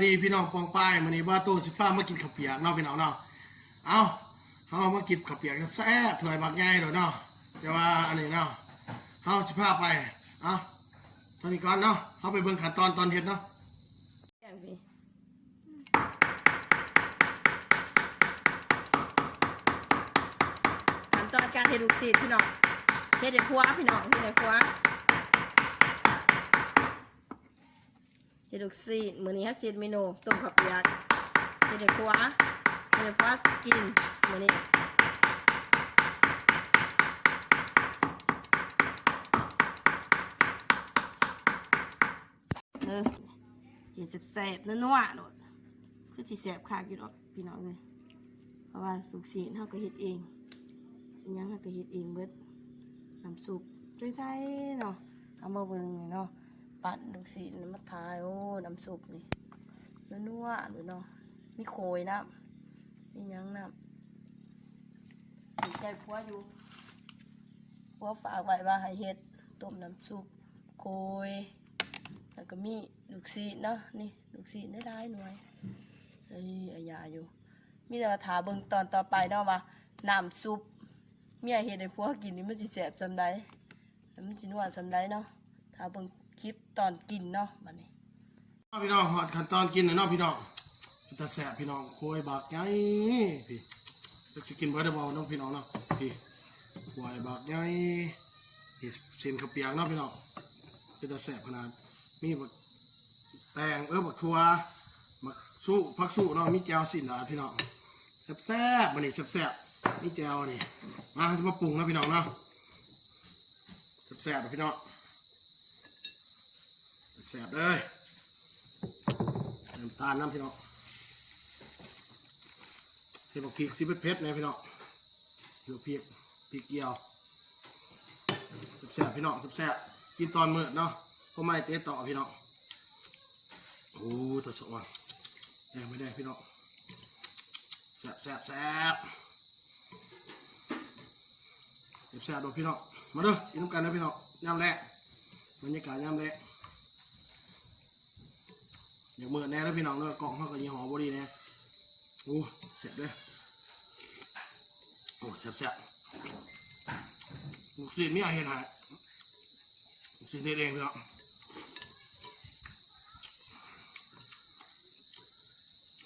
ดีพี่น้องปองป้ายมันนี้ว่าตู้สิฟ้ามากินข้าวเปียกเนาะพี่น้องเนาะเอามากินข้าวเปียกแซ่บถวยบักใหญ่เดี๋ยวเนาะเดี๋ยวว่าอันนี้เนาะเอาสิฟ้าไปตอนนี้ก่อนเนาะเอาไปเบิ่งขั้นตอนเฮ็ดเนาะขั้นตอนการเฮ็ดลูกศิษย์พี่น้องเฮ็ดในครัวพี่น้องเฮ็ดในครัวเฮ็ดลูกศิษย์มื้อนี้ฮะศิษย์เมนูต้มข้าวเปียกเฮ็ดในครัวกินมื้อนี้เฮ็ดแซ่บๆนัวๆโดดคือสิแซ่บคักอยู่ดอกพี่น้องเลยเพราะว่าลูกศิษย์เฮาก็เฮ็ดเองอิหยังเฮาก็เฮ็ดเองเบิดน้ำซุปใส่ๆเนาะเอามาเบิ่งนี่เนาะปั่นลูกศิษย์มาทายโอ้น้ำซุปนี่นัวๆเลยเนาะมีโขยน้ำมีหยังน้ำใจผัวอยู่ผัวฝากไว้ว่าให้เฮ็ดต้มน้ำซุปโขยแล้วก็มีลูกศิษย์เนาะนี่ลูกศิษย์ได้หน่วยอันยาอยู่มีแต่ว่าถาเบิ่งตอนต่อไปเนาะว่าน้ำซุปเมียเฮ็ดให้ผัวกินนี่มันสิแซ่บซำใดมันสินัวซำใดเนาะถ้าเบิ่งคลิปตอนกินเนาะบัดนี้พี่น้องหอดขั้นตอนกินเนาะพี่น้องจะแซ่บพี่น้องโคยบักใหญ่พี่จะกินเบิดได้บ่น้องพี่น้องเนาะพี่โคยบักใหญ่พี่เส้นข้าวเปียกเนาะพี่น้องจะแซ่บขนาดมีบักแตงบักทั่วบักสู้ผักสู้เนาะมีแก้วสินดาพี่น้องแซ่บๆมันนี่แซ่บๆมีแก้วนี่มาจะมาปรุงนะพี่น้องเนาะแซ่บๆพี่น้องแซ่บเลยน้ำตาลน้ำพี่น้องเห็ดบักพริกซีเผ็ดๆนะพี่น้องเดี๋ยวพริกเกี่ยวแซ่บพี่น้องแซ่บกินตอนมื้อเนาะเพราะไม่เตะต่อพี่น้องโอ้ตัวสว่างไม่ได้พี่น้องแซ่บดูพี่น้องมาเด้อกินน้ำกันนะพี่น้องยำแรกบรรยากาศยำแรกอย่างมือแน่แล้วพี่น้องเนาะกล่องเขาก็ยี่ห้อบดีแน่โอ้แซ่บเลยโอ้แซ่บลูกศิษย์ไม่อยากเห็นหายลูกศิษย์เองพี่น้อง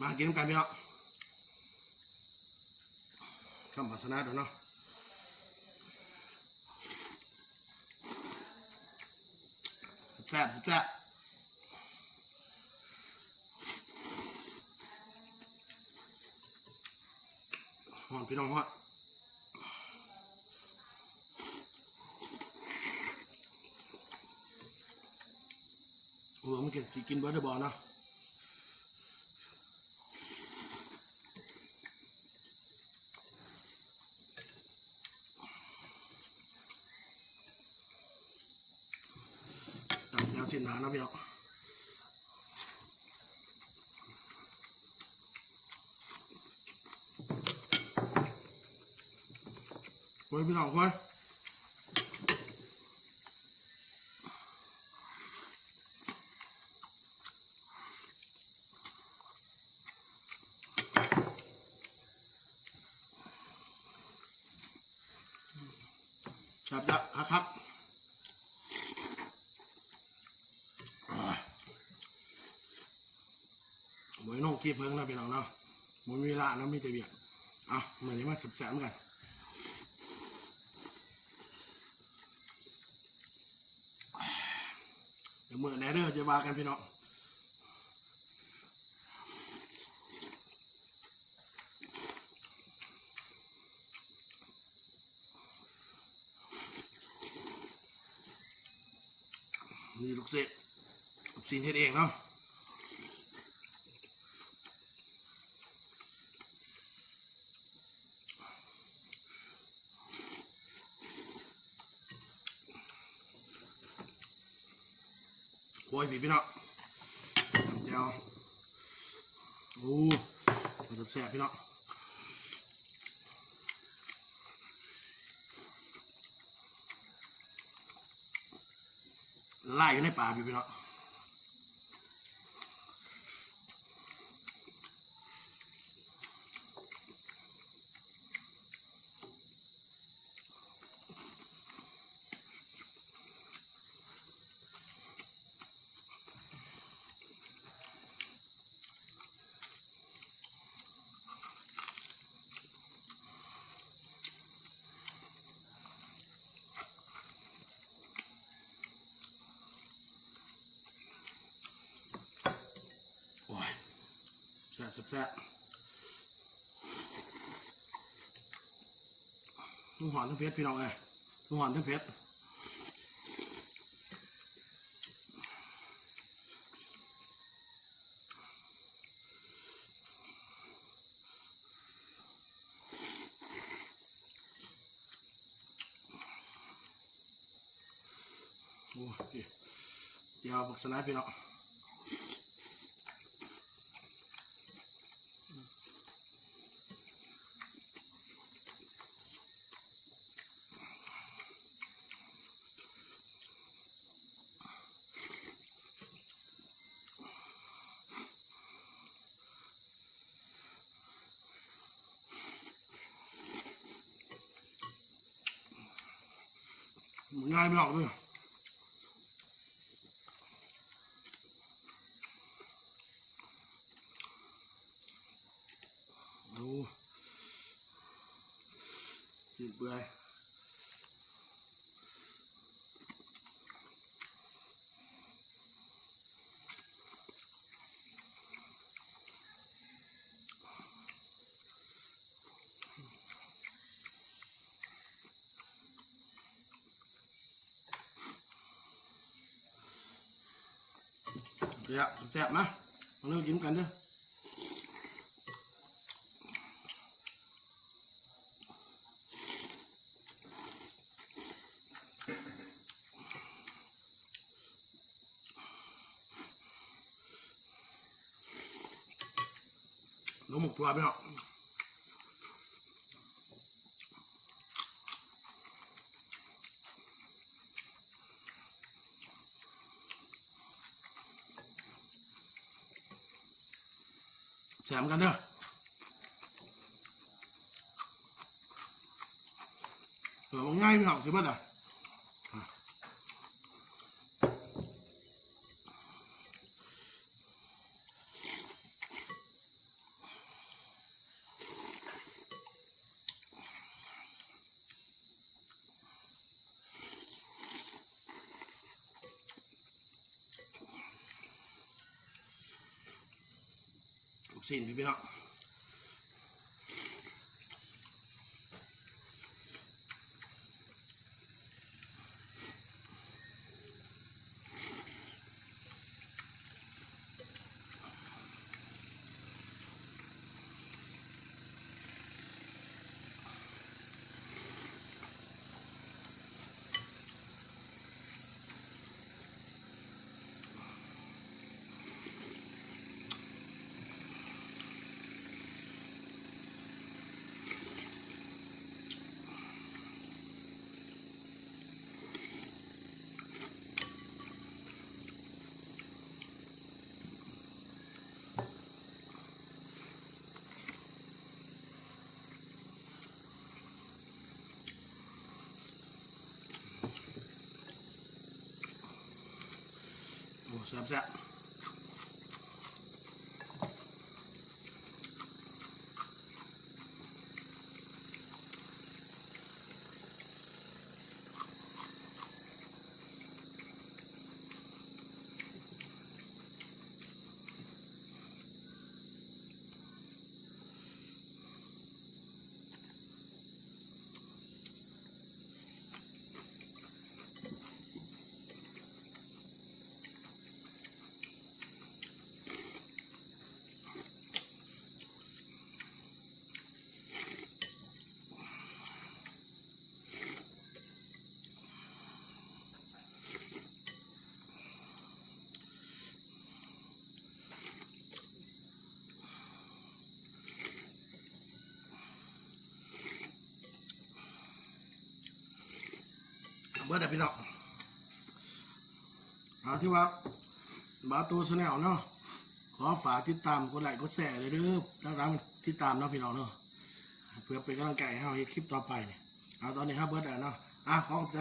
มากินกันพี่น้องคำภาษณาเดี๋ยวเนาะแซ่บหอมพี่น้องฮะโอ้มันกินเบอร์เดอร์บอลเนาะยาวเส้นหนานะพี่น้องโอ้ยพี่น้องโอ้ยครับหมวยน้องกีบเพิ่งนะพี่น้องเนาะหมวยมีละนะมีแต่เบียดเหมือนนี้มาแสบๆกันเดี๋ยวเมื่อไหนเด้อจะว่ากันพี่น้องนี่ลูกศิษย์เฮ็ดเองเนาะโอ้ยพี่น้องเจ้าโอ้มันแซ่บพี่น้องไล่อยู่ในป่าพี่น้อง อ้ยแซ่บแซ่บทั้งหอนทั้งเพชรพี่น้องเอ้ยทั้งหอนทั้งเพชรโอ้ยเดี๋ยวบักสนายพี่น้องง่ายไม่ออกด้วยดูจืดเปื่อยเดี๋ยวแซ่บนะมาเริ่มกินกันเด้อน้องหมกตัวพี่น้องแซมกันเด้อง่ายพี่น้องสิเบิดอ่ะสิ่งพี่น้องโอ้แซ่บแซ่บเบิดได้พี่น้องเอาที่ว่าบาตูชาแนลเนาะขอฝากติดตามกดไลค์กดแชร์เลยเด้อแล้วรับติดตามเนาะพี่น้องเนาะเพื่อเป็นกำลังใจให้เราเฮ็ดคลิปต่อไปเนี่ยเอาตอนนี้ครับเบิดได้เนาะขอบใจ